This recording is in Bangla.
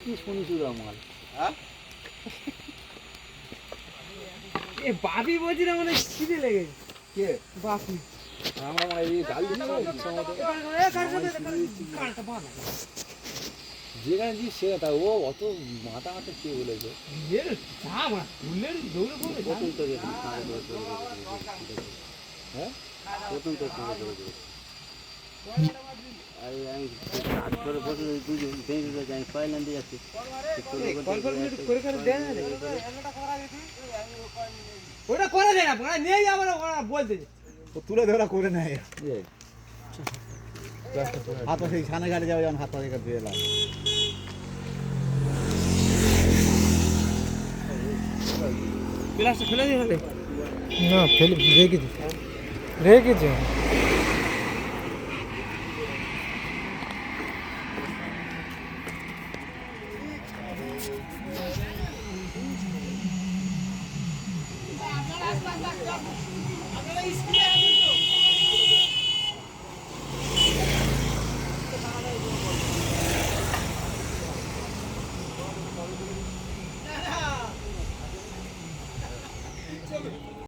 কি শুনছিল আমার এ বাপি বলছি না মানে খিদে লেগে কে বাপি আমরা মানে এই ডাল যেখানে দিই সে তা ও অত মাথা হাতে কে বলেছে প্রথম তো হ্যাঁ প্রথম তো আমি হাত করে বসে দুজন বেঞ্চে যাই পাইলাম দিয়ে যাচ্ছি ওটা করে দেয় না নিয়ে যাবো না বলতে তুলে ধরা করে নেয় হাত সেই ছানে ঘাটে যাবে যখন হাত পাখি ধুয়ে এলাম গ্লাসটা ফেলে দিয়ে ফেলে না ফেলে রেখেছে চলো